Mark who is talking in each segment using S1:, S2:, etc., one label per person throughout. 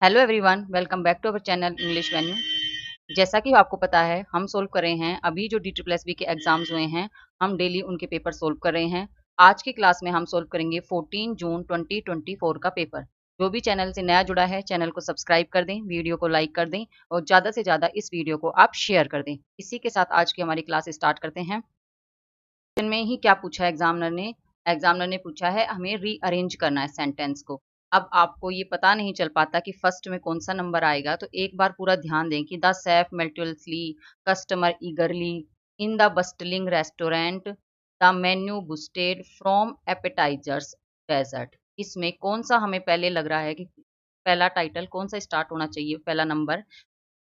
S1: Hello everyone, welcome back to our channel English venue. जैसा कि आपको पता है, हम सोल्व कर रहे हैं अभी जो DSSB के एग्जाम्स हुए हैं। हम डेली उनके पेपर सोल्व कर रहे हैं। आज की क्लास में हम सोल्व करेंगे 14 जून 2024 का पेपर। जो भी चैनल से नया जुड़ा है, चैनल को सब्सक्राइब कर दें, वीडियो को लाइक कर दें और ज़्यादा से ज़्यादा इस वीडियो को आप शेयर कर दें। इसी के साथ आज की हमारी क्लास स्टार्ट करते हैं। में ही क्या पूछा है एग्जामिनर ने पूछा है हमें रीअरेंज करना है सेंटेंस को। अब आपको ये पता नहीं चल पाता कि फर्स्ट में कौन सा नंबर आएगा, तो एक बार पूरा ध्यान दें कि the chef meticulously, customer eagerly, in the bustling restaurant, the menu boasted from appetizers dessert. इसमें कौन सा हमें पहले लग रहा है कि पहला टाइटल कौन सा स्टार्ट होना चाहिए, पहला नंबर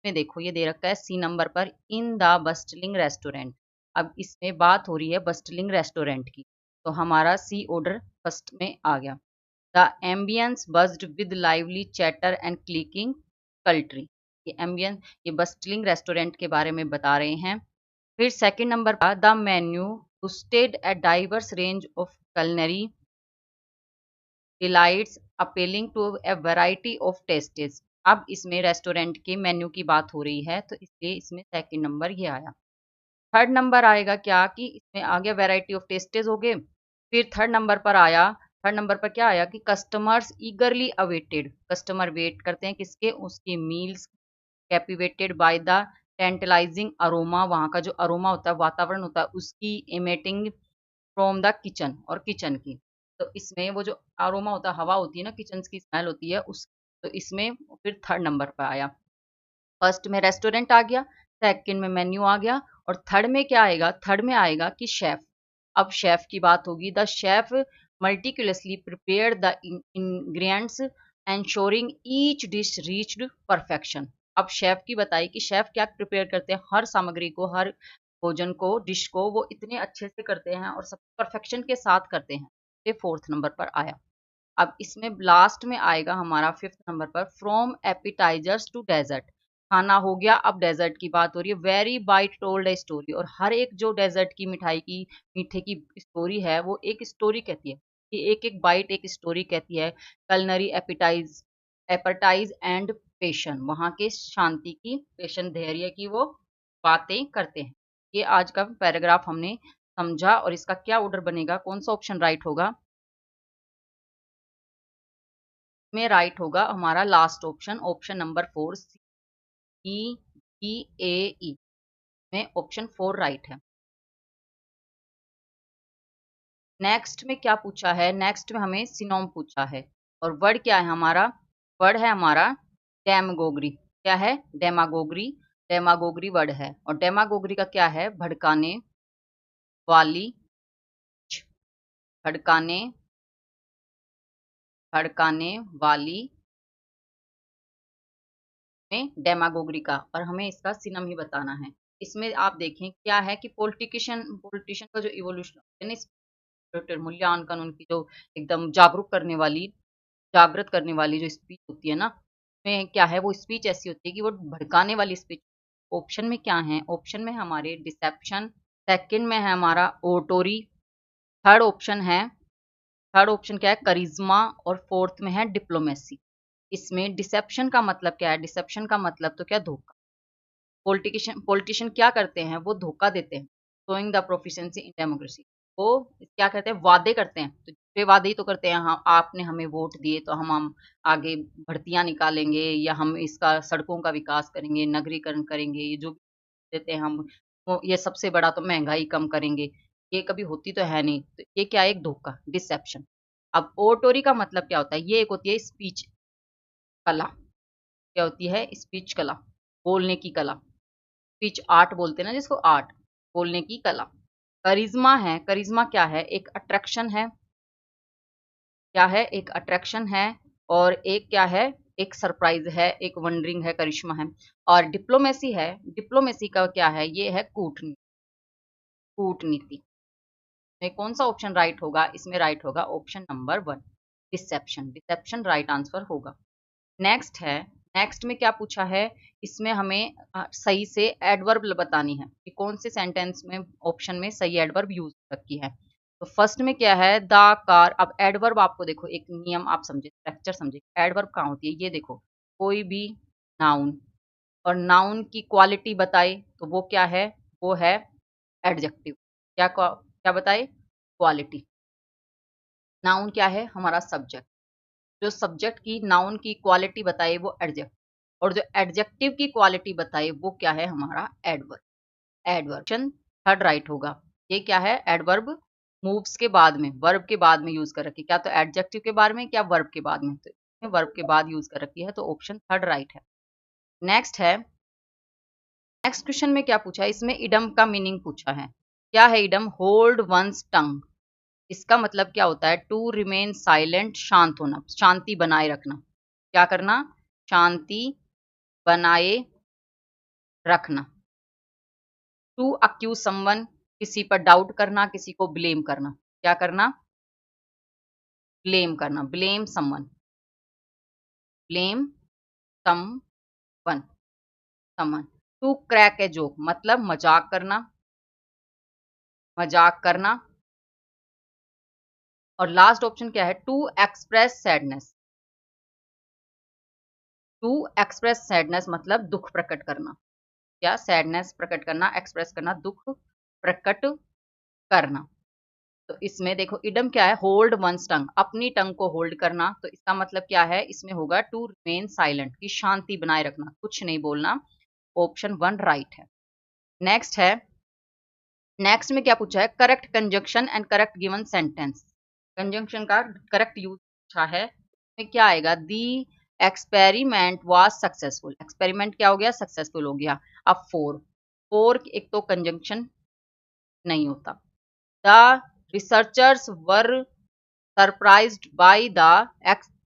S1: में देखो ये दे रखा है सी नंबर पर, इन द बस्टलिंग रेस्टोरेंट। अब इसमें बात हो रही है बस्टलिंग रेस्टोरेंट की, तो हमारा सी ऑर्डर फर्स्ट में आ गया। The ambience buzzed with lively chatter and clinking cutlery. ये एम्बियंस ये बस्टलिंग रेस्टोरेंट के बारे में बता रहे हैं। फिर सेकंड नंबर पर the menu boasted a diverse range of culinary delights appealing to a variety of tastes. अब इसमें रेस्टोरेंट के मेन्यू की बात हो रही है, तो इसलिए इसमें सेकंड नंबर ये आया। थर्ड नंबर आएगा क्या कि इसमें आ गया वैरायटी ऑफ टेस्टेस हो गए। फिर थर्ड नंबर पर क्या आया कि customers eagerly awaited, customer wait करते हैं किसके, उसके meals, captivated by the tantalising aroma, वहाँ का जो अरोमा होता है, वातावरण होता है, उसकी इमेटिंग फ्रॉम द किचन, और किचन की। तो इसमें वो जो अरोमा होता है, हवा होती है ना, किचन की स्मेल होती है उस, तो इसमें फिर थर्ड नंबर पर आया। फर्स्ट में रेस्टोरेंट आ गया, सेकंड में मेन्यू आ गया, और थर्ड में क्या आएगा, थर्ड में आएगा कि शेफ। अब शेफ की बात होगी, the chef meticulously prepared the ingredients ensuring each dish reached perfection. अब शेफ की बताई कि शेफ क्या प्रिपेयर करते हैं, हर सामग्री को, हर भोजन को, डिश को वो इतने अच्छे से करते हैं और सब परफेक्शन के साथ करते हैं। ये फोर्थ नंबर पर आया। अब इसमें लास्ट में आएगा हमारा फिफ्थ नंबर पर, फ्रॉम एपिटाइजर्स टू डेजर्ट। खाना हो गया, अब डेजर्ट की बात हो रही है। Every bite told a story, और हर एक जो डेजर्ट की मिठाई की, मीठे की स्टोरी है, वो एक स्टोरी कहती है कि एक एक बाइट एक स्टोरी कहती है। कलनरी एपिटाइज, एपरटाइज एंड पेशन, वहाँ के शांति की, पेशन धैर्य की वो बातें करते हैं। ये आज का पैराग्राफ हमने समझा, और इसका क्या ऑर्डर बनेगा, कौन सा ऑप्शन राइट होगा। में राइट होगा हमारा last option, option number 4, CEAE में ऑप्शन 4 राइट है। नेक्स्ट में क्या पूछा है, नेक्स्ट में हमें सिनोम पूछा है, और वर्ड क्या है हमारा, वर्ड है हमारा डेमागोगरी। क्या है, डेमागोगरी। डेमागोगरी वर्ड है, और डेमागोगरी का क्या है, भड़काने वाली, भड़काने, भड़काने वाली में डेमागोगरी का, और हमें इसका सिनम ही बताना है। इसमें आप देखें क्या है कि पॉलिटिशियन पॉलिटिशियन का जो इवोल्यूशन, मूल्यांकन, उनकी जो एकदम जागृत करने वाली जो स्पीच होती है ना, में क्या है, वो स्पीच ऐसी होती है कि वो भड़काने वाली स्पीच। ऑप्शन में क्या है, ऑप्शन में हमारे डिसेप्शन, सेकंड में है हमारा ओटोरी, थर्ड ऑप्शन है, थर्ड ऑप्शन क्या है, करिश्मा, और फोर्थ में है डिप्लोमेसी। इसमें डिसेप्शन का मतलब क्या है, डिसेप्शन का मतलब तो क्या, धोखा। पॉलिटिशियन पॉलिटिशियन क्या करते हैं, वो धोखा देते हैं। Showing the proficiency in democracy, वो क्या करते हैं, वादे करते हैं, तो झूठे वादे ही तो करते हैं। हाँ, आपने हमें वोट दिए तो हम आगे भर्तियां निकालेंगे, या हम इसका सड़कों का विकास करेंगे, नगरीकरण करेंगे, ये जो देते हैं हम, वो ये सबसे बड़ा तो महंगाई कम करेंगे। ये कभी होती तो है नहीं, तो ये क्या है, एक धोखा, डिसेप्शन। अब ओटोरी का मतलब क्या होता है, ये एक होती है स्पीच कला। क्या होती है, स्पीच कला, बोलने की कला। स्पीच आर्ट बोलते हैं ना जिसको, आर्ट, बोलने की कला। करिश्मा है, करिश्मा क्या है, एक अट्रैक्शन है, क्या है, एक अट्रैक्शन है, और एक क्या है, एक सरप्राइज है, एक वंडरिंग है, करिश्मा है। और डिप्लोमेसी है, डिप्लोमेसी का क्या है, ये है कूटनीति, कूटनीति। में कौन सा ऑप्शन राइट होगा, इसमें राइट होगा option number 1, deception. Deception right answer होगा। नेक्स्ट है, नेक्स्ट में क्या पूछा है, इसमें हमें सही से एडवर्ब बतानी है कि कौन से सेंटेंस में, ऑप्शन में सही एडवर्ब यूज रखी है। तो फर्स्ट में क्या है, द कार। अब एडवर्ब आपको देखो, एक नियम आप समझे, स्ट्रक्चर समझे, एडवर्ब कहाँ होती है, ये देखो, कोई भी नाउन, और नाउन की क्वालिटी बताए तो वो क्या है, वो है एडजेक्टिव। क्या बताए, क्वालिटी। नाउन क्या है, हमारा सब्जेक्ट। जो सब्जेक्ट की नाउन की क्वालिटी बताए वो एडजेक्टिव, और जो एडजेक्टिव की क्वालिटी बताए वो क्या है, हमारा adverb. Adverb option third right होगा। ये क्या है, एडवर्ब मूव्स के बाद में, वर्ब के बाद में यूज कर रखी, क्या तो एडजेक्टिव के बाद में, क्या वर्ब के बाद में, तो वर्ब के बाद यूज कर रखी है, तो ऑप्शन थर्ड राइट है। नेक्स्ट है, नेक्स्ट क्वेश्चन में क्या पूछा है, इसमें इडम का मीनिंग पूछा है। क्या है इडम, होल्ड वंस टंग। इसका मतलब क्या होता है, टू रिमेन साइलेंट, शांत होना, शांति बनाए रखना। क्या करना, शांति बनाए रखना। टू अक्यूज समवन, किसी पर डाउट करना, किसी को ब्लेम करना। क्या करना, ब्लेम करना, blame someone, blame someone, someone. To crack a joke मतलब मजाक करना, मजाक करना। और लास्ट ऑप्शन क्या है, to express sadness. To express sadness मतलब दुख प्रकट करना। क्या, सैडनेस प्रकट करना, एक्सप्रेस करना, दुख प्रकट करना। तो इसमें देखो इडम क्या है, होल्ड वंस टंग, अपनी टंग को होल्ड करना। तो इसका मतलब क्या है, इसमें होगा टू रिमेन साइलेंट, की शांति बनाए रखना, कुछ नहीं बोलना। ऑप्शन वन राइट है। नेक्स्ट है, नेक्स्ट में क्या पूछा है, correct conjunction and correct given sentence. Conjunction का करेक्ट यूज पूछा है, इसमें क्या आएगा, दी एक्सपेरिमेंट वाज सक्सेसफुल। एक्सपेरिमेंट क्या हो गया, सक्सेसफुल हो गया। अब फोर, फोर एक तो कंजंक्शन नहीं होता। The researchers were surprised by the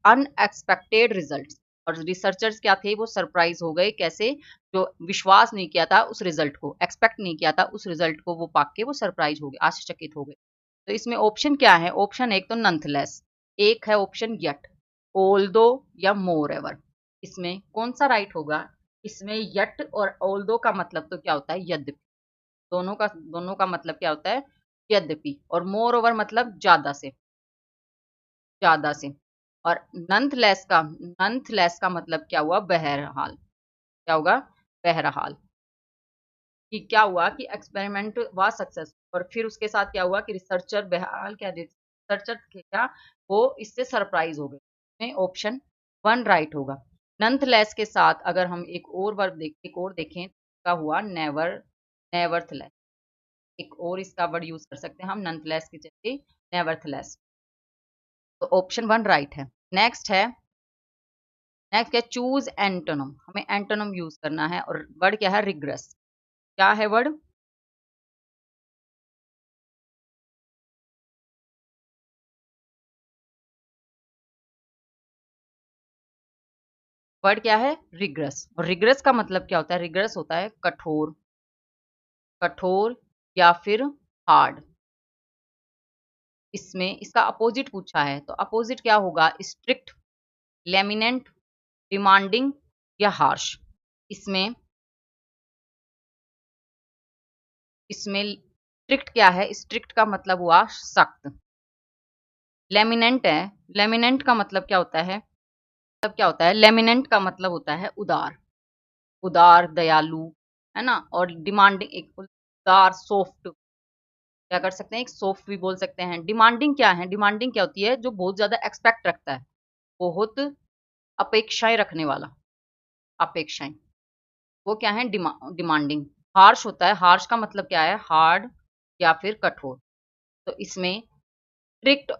S1: unexpected results. और रिसर्चर्स क्या थे, वो सरप्राइज हो गए, कैसे, जो विश्वास नहीं किया था उस रिजल्ट को, एक्सपेक्ट नहीं किया था उस रिजल्ट को, वो पाके के वो सरप्राइज हो गए, आश्चर्यचकित हो गए। तो इसमें ऑप्शन क्या है, ऑप्शन एक तो नंथलेस, एक है ऑप्शन यट, ओल्दो या मोर एवर। इसमें कौन सा राइट होगा, इसमें यट और ओल्दो का मतलब तो क्या होता है, यद्यपि। दोनों का मतलब क्या होता है, यद्यपि। और मोर ओवर मतलब ज्यादा से, ज्यादा से। और नंथलेस का मतलब क्या हुआ, बहरहाल। क्या होगा, बहरहाल। कि क्या हुआ कि एक्सपेरिमेंट हुआ सक्सेस, और फिर उसके साथ क्या हुआ कि रिसर्चर बहरहाल क्या, रिसर्चर क्या, वो इससे सरप्राइज हो गए। ऑप्शन वन राइट होगा। नंथलेस के साथ अगर हम एक और देखें, क्या हुआ, नेवर, नेवरथलेस। एक और इसका वर्ड यूज कर सकते हैं हम नंथलेस की जगह, नेवरथलेस। तो ऑप्शन वन राइट है। नेक्स्ट है, नेक्स्ट है चूज एंटोनम, हमें एंटोनम यूज करना है, और वर्ड क्या है, रिग्रेस। क्या है वर्ड, वर्ड क्या है, रिग्रेस। और रिग्रेस का मतलब क्या होता है, रिग्रेस होता है कठोर, कठोर या फिर हार्ड। इसमें इसका अपोजिट पूछा है, तो अपोजिट क्या होगा, स्ट्रिक्ट, लेमिनेंट, डिमांडिंग या हार्श। इसमें इसमें स्ट्रिक्ट क्या है, स्ट्रिक्ट का मतलब हुआ सख्त। लेमिनेंट है, लेमिनेंट का मतलब क्या होता है, मतलब क्या होता है, लेमिनेंट का मतलब होता है उदार, उदार दयालु, है ना। और डिमांडिंग एक उदार सॉफ्ट, क्या कर सकते हैं, एक सॉफ्ट भी बोल सकते हैं। डिमांडिंग क्या है, डिमांडिंग क्या होती है, जो बहुत ज्यादा एक्सपेक्ट रखता है, बहुत अपेक्षाएं रखने वाला, अपेक्षाएं, वो क्या है, डिमांडिंग। हार्श होता है, हार्श का मतलब क्या है, हार्ड या फिर कठोर। तो इसमें स्ट्रिक्ट,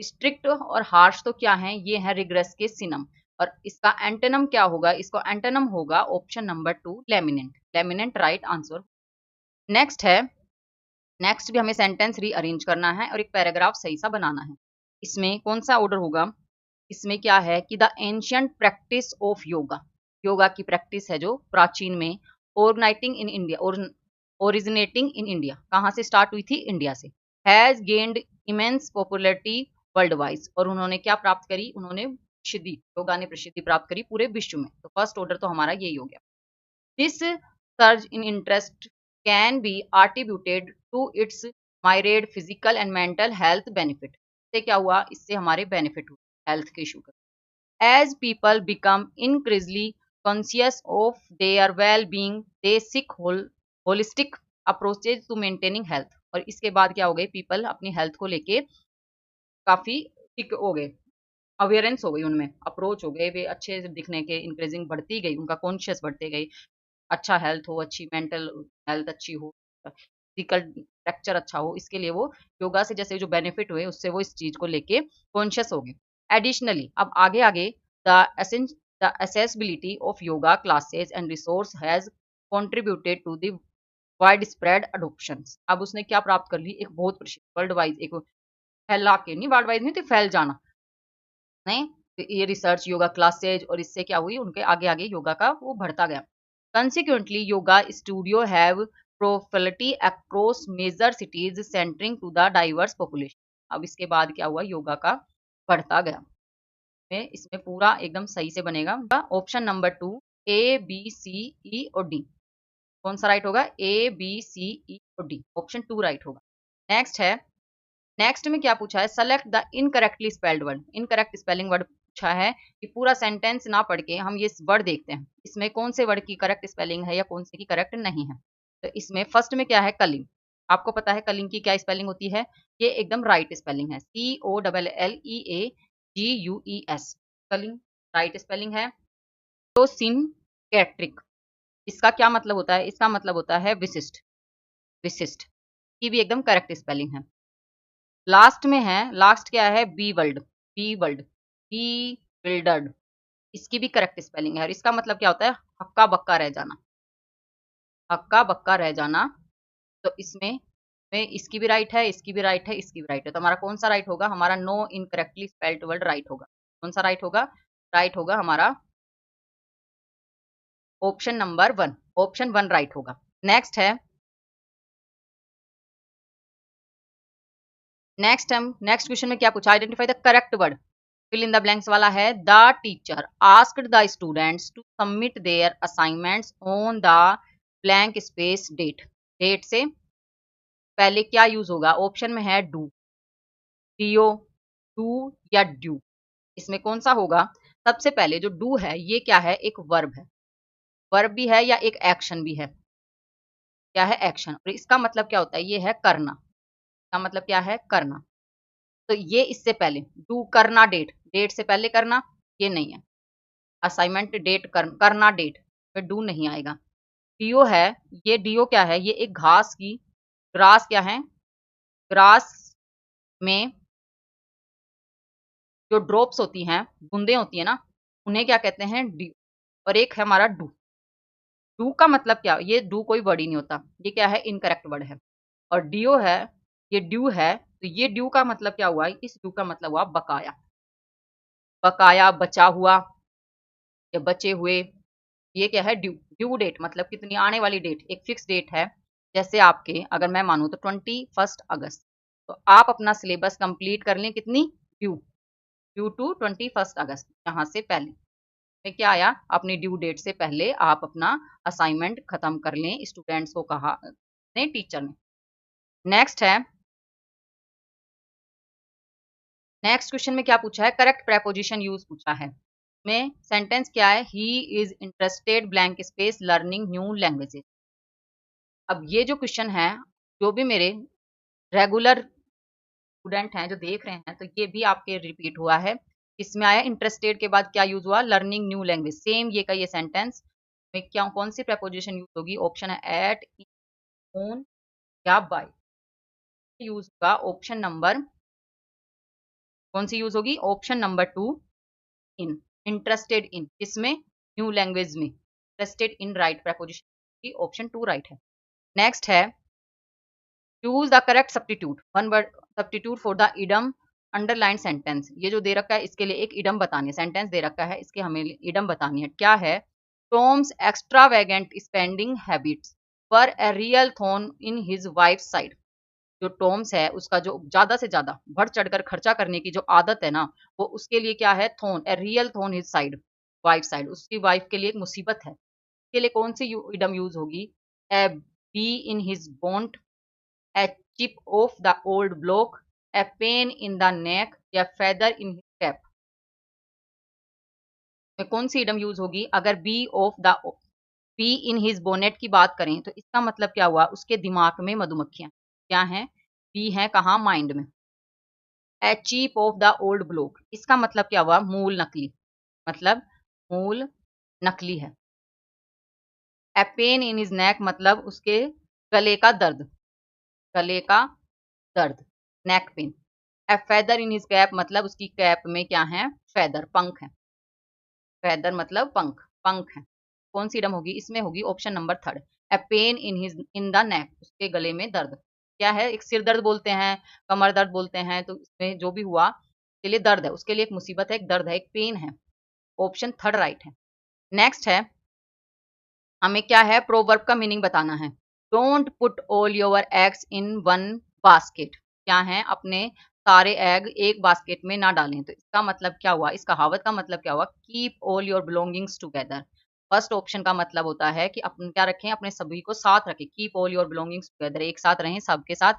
S1: स्ट्रिक्ट और हार्श तो क्या है, ये है रिग्रेस के सिनम। और इसका एंटोनम क्या होगा, इसको एंटोनम होगा ऑप्शन नंबर टू, लेमिनेंट। लेमिनेंट राइट आंसर। नेक्स्ट है, नेक्स्ट भी हमें सेंटेंस रीअरेंज करना है और एक पैराग्राफ सही सा बनाना है। इसमें कौन सा ऑर्डर होगा, इसमें क्या है कि the ancient practice of yoga, yoga की प्रैक्टिस है जो प्राचीन में, originating in India, originating in India, कहाँ से स्टार्ट हुई थी, इंडिया से, has gained immense popularity worldwide. और उन्होंने क्या प्राप्त करी, उन्होंने प्रसिद्धि, योगा ने प्रसिद्धि प्राप्त करी पूरे विश्व में। तो फर्स्ट ऑर्डर तो हमारा यही हो गया। This surge in interest can be attributed to its myriad physical and mental health benefit. इससे क्या हुआ, इससे हमारे बेनिफिट हुए हेल्थ के इशू का। As people become increasingly conscious of their well-being, they seek holistic approaches to maintaining health. और इसके बाद क्या हो गए, पीपल अपनी हेल्थ को लेके काफी ठीक हो गए, अवेयरेंस हो गई उनमें, अप्रोच हो गए, वे अच्छे से दिखने के इंक्रीजिंग बढ़ती गई, उनका कॉन्शियस बढ़ते गई, अच्छा हेल्थ हो, अच्छी मेंटल हेल्थ अच्छी हो, फिजिकल स्ट्रक्चर अच्छा हो, इसके लिए वो योगा से जैसे जो बेनिफिट हुए उससे वो इस चीज को लेके कॉन्शियस हो गए। एडिशनली अब आगे आगे the the accessibility of yoga classes and resource has contributed to the wide spread adoption. अब उसने क्या प्राप्त कर ली, एक बहुत वर्ल्ड वाइज, एक फैला के नहीं, वर्ल्ड वाइज नहीं तो फैल जाना नहीं, तो ये रिसर्च योगा क्लासेज और इससे क्या हुई, उनके आगे आगे योगा का वो बढ़ता गया। Consequently yoga studio have proliferated across major cities centering to the diverse population. अब इसके बाद क्या हुआ, योगा का बढ़ता गया, इसमें पूरा एकदम सही से बनेगा। Option number 2 A B C E और डी, कौन सा राइट होगा, ए बी सी ई और डी, ऑप्शन 2 राइट होगा। नेक्स्ट है, नेक्स्ट में क्या पूछा है, select the incorrectly spelled word. Incorrect spelling word पूछा है कि पूरा सेंटेंस ना पढ़ के हम ये वर्ड देखते हैं, इसमें कौन से वर्ड की करेक्ट स्पेलिंग है या कौन से की करेक्ट नहीं है। तो इसमें फर्स्ट में क्या है, कलिंग। आपको पता है कलिंग की क्या स्पेलिंग होती है, ये एकदम राइट स्पेलिंग है, COLLEEGUES, कलिंग राइट स्पेलिंग है। तो सिन कैट्रिक, इसका क्या मतलब होता है, इसका मतलब होता है विशिष्ट, विशिष्ट की भी एकदम करेक्ट स्पेलिंग है। लास्ट में है, लास्ट क्या है, B world, B world, B builder, इसकी भी करेक्ट स्पेलिंग है और इसका मतलब क्या होता है, हक्का बक्का रह जाना, हक्का बक्का रह जाना। तो इसमें में इसकी भी राइट है, इसकी भी राइट है, इसकी भी राइट है, तो हमारा कौन सा राइट होगा, हमारा no incorrectly spelled word right होगा। कौन सा राइट होगा, राइट होगा हमारा ऑप्शन नंबर 1, ऑप्शन 1 राइट होगा। नेक्स्ट है, नेक्स्ट क्वेश्चन में क्या पूछा, identify the correct word, fill in the blanks वाला है। The teacher asked the students to submit their assignments on the blank space date. Date से पहले क्या यूज होगा, ऑप्शन में है डू, डीओ, डू या ड्यू, इसमें कौन सा होगा। सबसे पहले जो डू है ये क्या है, एक वर्ब है, वर्ब भी है या एक एक्शन भी है, क्या है, एक्शन, और इसका मतलब क्या होता है, ये है करना, का मतलब क्या है, करना। तो ये इससे पहले डू करना, डेट, डेट से पहले करना, ये नहीं है। असाइनमेंट डेट करना डेट में डू नहीं आएगा। डीओ है, ये डीओ क्या है, ये एक घास की, ग्रास क्या है, ग्रास में जो ड्रॉप्स होती हैं, बूंदे होती है ना, उन्हें क्या कहते हैं, डी। और एक है हमारा डू, डू का मतलब क्या, ये डू कोई वर्ड ही नहीं होता, ये क्या है, इनकरेक्ट वर्ड है। और डीओ है, ये ड्यू है, तो ये ड्यू का मतलब क्या हुआ, इस ड्यू का मतलब हुआ बकाया, बकाया, बचा हुआ या बचे हुए, ये क्या है, ड्यू, ड्यू डेट मतलब कितनी आने वाली डेट, एक फिक्स डेट है। जैसे आपके अगर मैं मानूं तो 21 अगस्त, तो आप अपना सिलेबस कंप्लीट कर लें कितनी, ड्यू, ड्यू टू 21 अगस्त, यहाँ से पहले में क्या आया, अपनी ड्यू डेट से पहले आप अपना असाइनमेंट खत्म कर लें, स्टूडेंट्स को कहा ने, टीचर ने। नेक्स्ट है, नेक्स्ट क्वेश्चन में क्या पूछा है, करेक्ट प्रेपोजिशन यूज पूछा है। में सेंटेंस क्या है, he is interested blank space learning new languages. अब ये जो क्वेश्चन है, जो भी मेरे रेगुलर स्टूडेंट हैं जो देख रहे हैं, तो ये भी आपके रिपीट हुआ है। इसमें आया इंटरेस्टेड के बाद क्या यूज हुआ, लर्निंग न्यू लैंग्वेज, सेम ये का ये सेंटेंस में क्या, कौन सी प्रेपोजिशन यूज होगी, ऑप्शन है एट, ऑन या बाय, यूज होगा ऑप्शन नंबर, कौन सी यूज होगी, option number 2, in, interested in, इसमें न्यू लैंग्वेज में इंटरेस्टेड इन राइट प्रेपोजिशन की, ऑप्शन 2 राइट है। नेक्स्ट है, choose the correct substitute, one word substitute for the idem underline sentence. ये जो दे रखा है इसके लिए एक इडम बतानी है, सेंटेंस दे रखा है इसके हमें इडम बतानी है, क्या है, Tom's extravagant spending habits were a real thorn in his wife side. जो टॉम्स है उसका जो ज्यादा से ज्यादा बढ़ चढ़कर खर्चा करने की जो आदत है ना, वो उसके लिए क्या है, thorn, a real thorn his side, wife side, उसकी वाइफ के लिए एक मुसीबत है। इसके लिए कौन सी इडम यूज होगी, a bee in his bonnet, a chip off the old block, a pain in the neck या feather in his cap। में कौन सी इडम यूज होगी? अगर बी इन हिज बोनेट की बात करें तो इसका मतलब क्या हुआ? उसके दिमाग में मधुमक्खियां क्या हैं? बी है कहाँ? माइंड में। A chip off the old block, इसका मतलब क्या हुआ? मूल नकली, मतलब मूल नकली है। ए पेन इन हिज नेक, मतलब उसके गले का दर्द, गले का दर्द, neck pain. A feather in his cap, मतलब उसकी कैप में क्या है? फेदर, पंख है। फेदर मतलब पंख, पंख है। कौन सी इडम होगी? इसमें होगी option number third, A pain in the neck, उसके गले में दर्द। क्या है? एक सिर दर्द बोलते हैं, कमर दर्द बोलते हैं, तो इसमें जो भी हुआ के लिए दर्द है, उसके लिए एक मुसीबत है, एक दर्द है, एक पेन है। ऑप्शन थर्ड राइट है। नेक्स्ट है, हमें क्या है? प्रोवर्ब का मीनिंग बताना है। Don't put all your eggs in one basket, क्या है? अपने सारे एग एक बास्केट में ना डालें। तो इसका मतलब क्या हुआ? इस कहावत का मतलब क्या हुआ? Keep all your belongings together. First option का मतलब होता है कि अपन क्या रखें? अपने सभी को साथ रखें। Keep all your belongings together, एक साथ रहें, सबके साथ।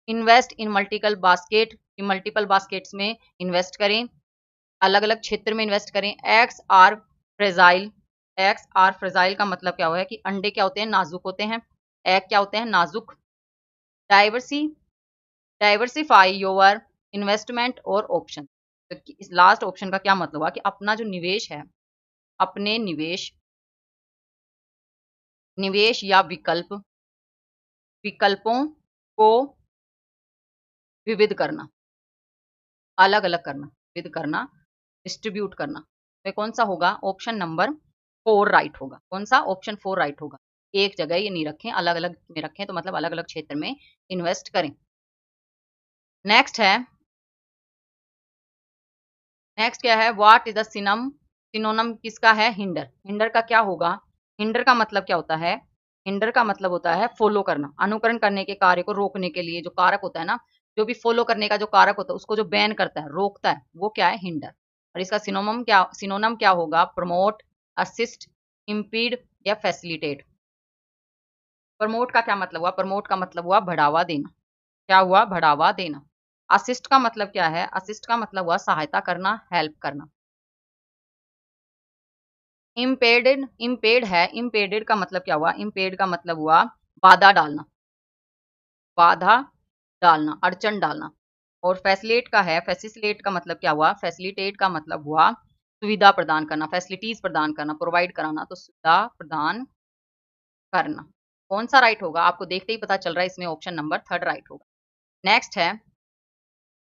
S1: Invest in multiple basket, multiple baskets में इन्वेस्ट करें, अलग अलग क्षेत्र में इन्वेस्ट करें। Eggs are fragile, eggs are fragile का मतलब क्या हुआ है? कि अंडे क्या होते हैं? नाजुक होते हैं। एग क्या होते हैं? नाजुक। डाइवर्सी डाइवर्सिफाई योर इन्वेस्टमेंट और ऑप्शन, तो इस लास्ट ऑप्शन का क्या मतलब हुआ? कि अपना जो निवेश है, अपने निवेश या विकल्पों को विविध करना, अलग अलग करना, विविध करना, डिस्ट्रीब्यूट करना। तो कौन सा होगा? ऑप्शन नंबर फोर राइट होगा। कौन सा? ऑप्शन फोर राइट होगा। एक जगह ये नहीं रखें, अलग अलग में रखें, तो मतलब अलग अलग क्षेत्र में इन्वेस्ट करें। नेक्स्ट है, नेक्स्ट क्या है? व्हाट इज द सिनोनम किसका है? हिंडर। हिंडर का क्या होगा? हिंडर का मतलब क्या होता है? हिंडर का मतलब होता है फॉलो करना, अनुकरण करने के कार्य को रोकने के लिए जो कारक होता है ना, जो भी फॉलो करने का जो कारक होता है उसको जो बैन करता है, रोकता है, वो क्या है? हिंडर। और इसका सिनोनम क्या होगा? प्रमोट, असिस्ट, इम्पीड या फैसिलिटेट। प्रमोट का क्या मतलब हुआ? प्रमोट का मतलब हुआ बढ़ावा देना। क्या हुआ? बढ़ावा देना। असिस्ट का मतलब क्या है? असिस्ट का मतलब हुआ सहायता करना, हेल्प करना। इम्पेड है, इम्पेडेड का मतलब क्या हुआ? इम्पेड का मतलब हुआ बाधा डालना, बाधा डालना, अड़चन डालना। और फैसिलेट का है, फैसिलिटेट का मतलब क्या हुआ? फैसिलिटेट का मतलब हुआ सुविधा प्रदान करना, फैसिलिटीज प्रदान करना, प्रोवाइड कराना, तो सुविधा प्रदान करना। कौन सा राइट होगा? आपको देखते ही पता चल रहा है, इसमें ऑप्शन नंबर थर्ड राइट होगा। नेक्स्ट है,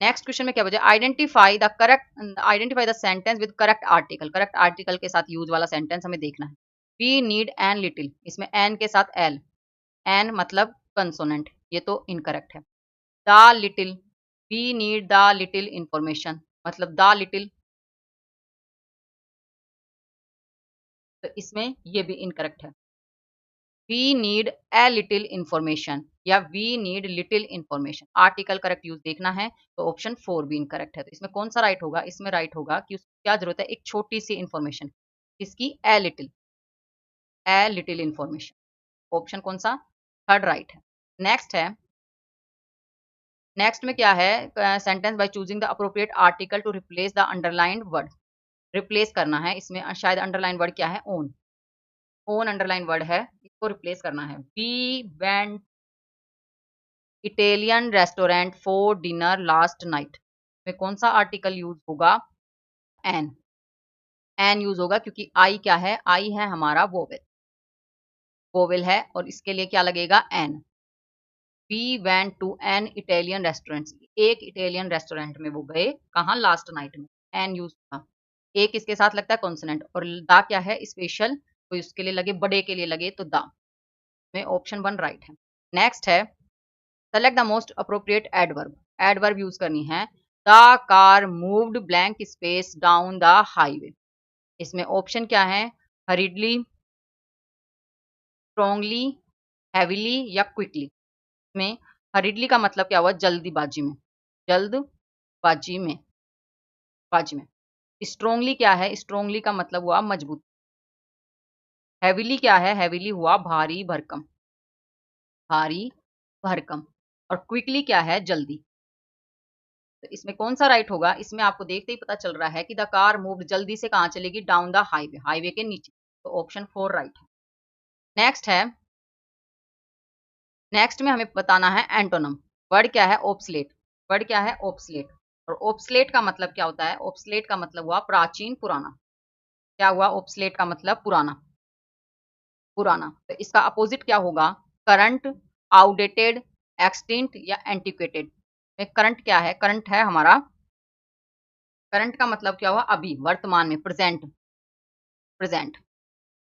S1: नेक्स्ट क्वेश्चन में क्या बचा? Identify the sentence with correct article, correct article के साथ यूज वाला सेंटेंस हमें देखना है। वी नीड एन लिटिल, इसमें एन के साथ एल, एन मतलब कंसोनेंट, ये तो इनकरेक्ट है। The little, we need the little information, मतलब द लिटिल, तो इसमें ये भी इनकरेक्ट है। We need a little information या we need little information, article correct use देखना है, तो ऑप्शन फोर भी इनकरेक्ट है। तो इसमें कौन सा राइट होगा? इसमें राइट होगा कि उसको क्या जरूरत है? एक छोटी सी इंफॉर्मेशन, इसकी ए लिटिल इंफॉर्मेशन। ऑप्शन कौन सा? थर्ड राइट है। नेक्स्ट है, नेक्स्ट में क्या है? Sentence by choosing the appropriate article to replace the underlined word, replace करना है। इसमें शायद अंडरलाइन वर्ड क्या है? ओन, ओन अंडरलाइन वर्ड है, इसको रिप्लेस करना है। We went Italian restaurant for dinner last night, में कौन सा आर्टिकल यूज होगा? एन, एन यूज होगा, क्योंकि आई क्या है? आई है हमारा वोवेल, वोवेल है, और इसके लिए क्या लगेगा? An. We went to an Italian restaurant, एक इटालियन रेस्टोरेंट में वो गए, कहाँ? लास्ट नाइट में, एन यूज था। एक इसके साथ लगता है कॉन्सोनेंट, और दा क्या है? स्पेशल, तो इसके लिए लगे, बड़े के लिए लगे, तो दा, में ऑप्शन वन राइट है। नेक्स्ट है, select the most appropriate adverb, adverb use करनी है। The car moved blank space down the highway, इसमें ऑप्शन क्या है? हरीडली, स्ट्रॉन्गली, हैवीली या क्विकली। में हरीडली का मतलब क्या हुआ? जल्दीबाजी में, जल्दबाजी में, बाजी में। स्ट्रॉन्गली क्या है? स्ट्रॉन्गली का मतलब हुआ मजबूत। हैवीली क्या है? हैवीली हुआ भारी भरकम, भारी भरकम। और क्विकली क्या है? जल्दी। तो इसमें कौन सा राइट होगा? इसमें आपको देखते ही पता चल रहा है कि द कार मूव्ड, जल्दी से कहाँ चलेगी? डाउन द हाईवे, हाईवे के नीचे। तो ऑप्शन 4 राइट है। नेक्स्ट है, नेक्स्ट में हमें बताना है एंटोनम। वर्ड क्या है? ओब्सलेट। वर्ड क्या है? ओब्सलेट। और ओब्सलेट का मतलब क्या होता है? ओब्सलेट का मतलब हुआ प्राचीन, पुराना। क्या हुआ? ओब्सलेट का मतलब पुराना, पुराना। तो इसका अपोजिट क्या होगा? करंट, आउटडेटेड, एक्सटिंक्ट या एंटिक्वेटेड। करंट क्या है? करंट है हमारा, करंट का मतलब क्या हुआ? अभी, वर्तमान में, प्रेजेंट, प्रेजेंट।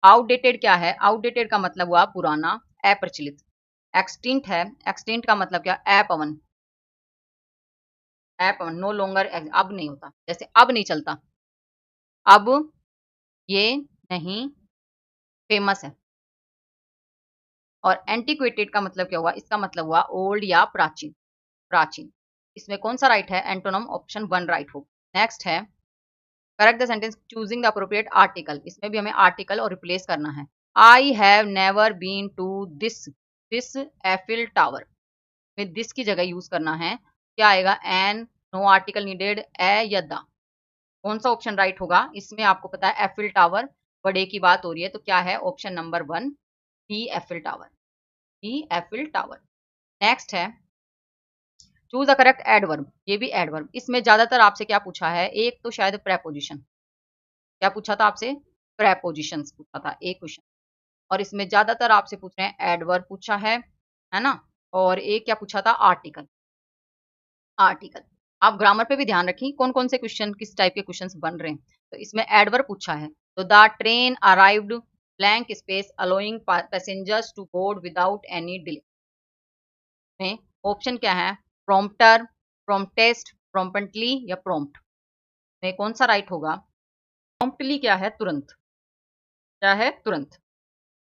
S1: आउटडेटेड क्या है? आउटडेटेड का मतलब हुआ पुराना, अप्रचलित। एक्सटिंक्ट है, एक्सटिंक्ट का मतलब क्या? अपवन, अपवन, नो लॉन्गर, अब नहीं होता, जैसे अब नहीं चलता, अब ये नहीं फेमस है। और एंटिक्वेटेड का मतलब क्या हुआ? इसका मतलब हुआ ओल्ड या प्राचीन, प्राचीन। इसमें कौन सा राइट है? एंटोनम ऑप्शन 1 राइट हो। नेक्स्ट है, correct the sentence choosing the appropriate article. इसमें भी हमें आर्टिकल और रिप्लेस करना है। I have never been to this, this Eiffel tower में दिस की जगह यूज करना है। क्या आएगा? An, no article needed, a या द। कौन सा ऑप्शन राइट होगा? इसमें आपको पता है एफिल टावर, बड़े की बात हो रही है, तो क्या है? ऑप्शन नंबर 1, ई एफिल टावर, ई एफिल टावर। नेक्स्ट है, चूज द करेक्ट एडवर्ब। ये भी एडवर्ब। इसमें ज्यादातर आपसे क्या पूछा है? एक तो शायद प्रेपोजिशन, क्या पूछा था आपसे? प्रेपोजिशंस पूछा था एक क्वेश्चन। और इसमें ज्यादातर आपसे पूछ रहे हैं एडवर्ब पूछा है ना? और एक क्या पूछा था? Article, article. आप ग्रामर पे भी ध्यान रखें कौन कौन से क्वेश्चन, किस टाइप के क्वेश्चंस बन रहे हैं। तो इसमें एडवर्ब पूछा है, तो the train arrived blank space allowing passengers to board without any delay. में ऑप्शन क्या है? प्रॉम्प्टर, प्रॉम्प्टेस्ट, प्रॉम्प्टली या प्रॉम्प्ट। में कौन सा राइट होगा? प्रॉम्प्टली क्या है? तुरंत, क्या है? तुरंत।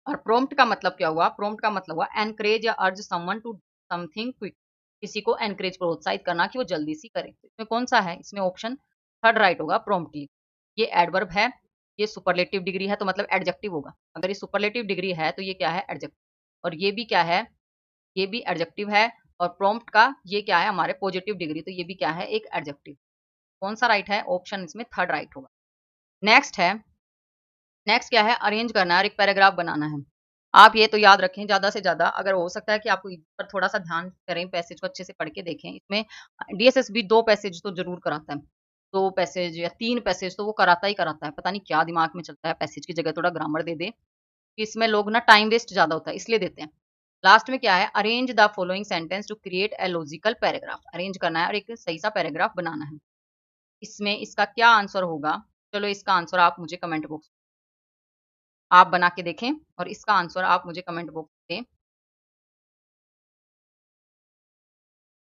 S1: और प्रॉम्प्ट का मतलब क्या हुआ? प्रॉम्प्ट का मतलब हुआ एनकरेज या अर्ज समवन टू समथिंग क्विक, किसी को एनकरेज, प्रोत्साहित करना कि वो जल्दी से करे। तो इसमें कौन सा है? इसमें ऑप्शन 3 राइट होगा, प्रॉम्प्टली। ये एडवर्ब है, ये सुपरलेटिव डिग्री है, तो मतलब एडजेक्टिव होगा। अगर ये सुपरलेटिव डिग्री है तो ये क्या है? एडजेक्टिव। और ये भी क्या है? ये भी एडजेक्टिव है। और प्रॉम्प्ट का ये क्या है? हमारे पॉजिटिव डिग्री, तो ये भी क्या है? एक एडजेक्टिव। कौन सा राइट है? ऑप्शन इसमें 3 राइट होगा। नेक्स्ट है, नेक्स्ट क्या है? अरेंज करना है और एक पैराग्राफ बनाना है। आप ये तो याद रखें, ज़्यादा से ज़्यादा अगर हो सकता है कि आपको इस पर थोड़ा-सा ध्यान करें, पैसेज को अच्छे से पढ़ के देखें। इसमें डीएसएसबी 2 पैसेज तो ज़रूर कराता है। 2 पैसेज या 3 पैसेज तो वो कराता ही कराता है। पता नहीं क्या दिमाग में चलता है, पैसेज की जगह थोड़ा ग्रामर दे दे। कि इसमें लोग ना टाइम वेस्ट ज़्यादा होता है, इसलिए देते हैं। लास्ट में क्या है? Arrange the following sentence to create a logical paragraph. Arrange करना है और एक सही सा पैराग्राफ बनाना है। इसमें इसका क्या आंसर होगा? चलो इसका आंसर आप मुझे कमेंट बॉक्स, आप बना के देखें और इसका आंसर आप मुझे कमेंट बॉक्स में दें।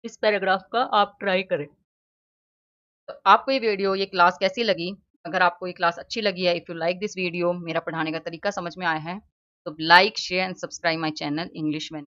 S1: इस पैराग्राफ का आप ट्राई करें। तो आपको ये वीडियो, ये क्लास कैसी लगी? अगर आपको ये क्लास अच्छी लगी है, if you like this video, मेरा पढ़ाने का तरीका समझ में आया है, तो like, share and subscribe my channel English में।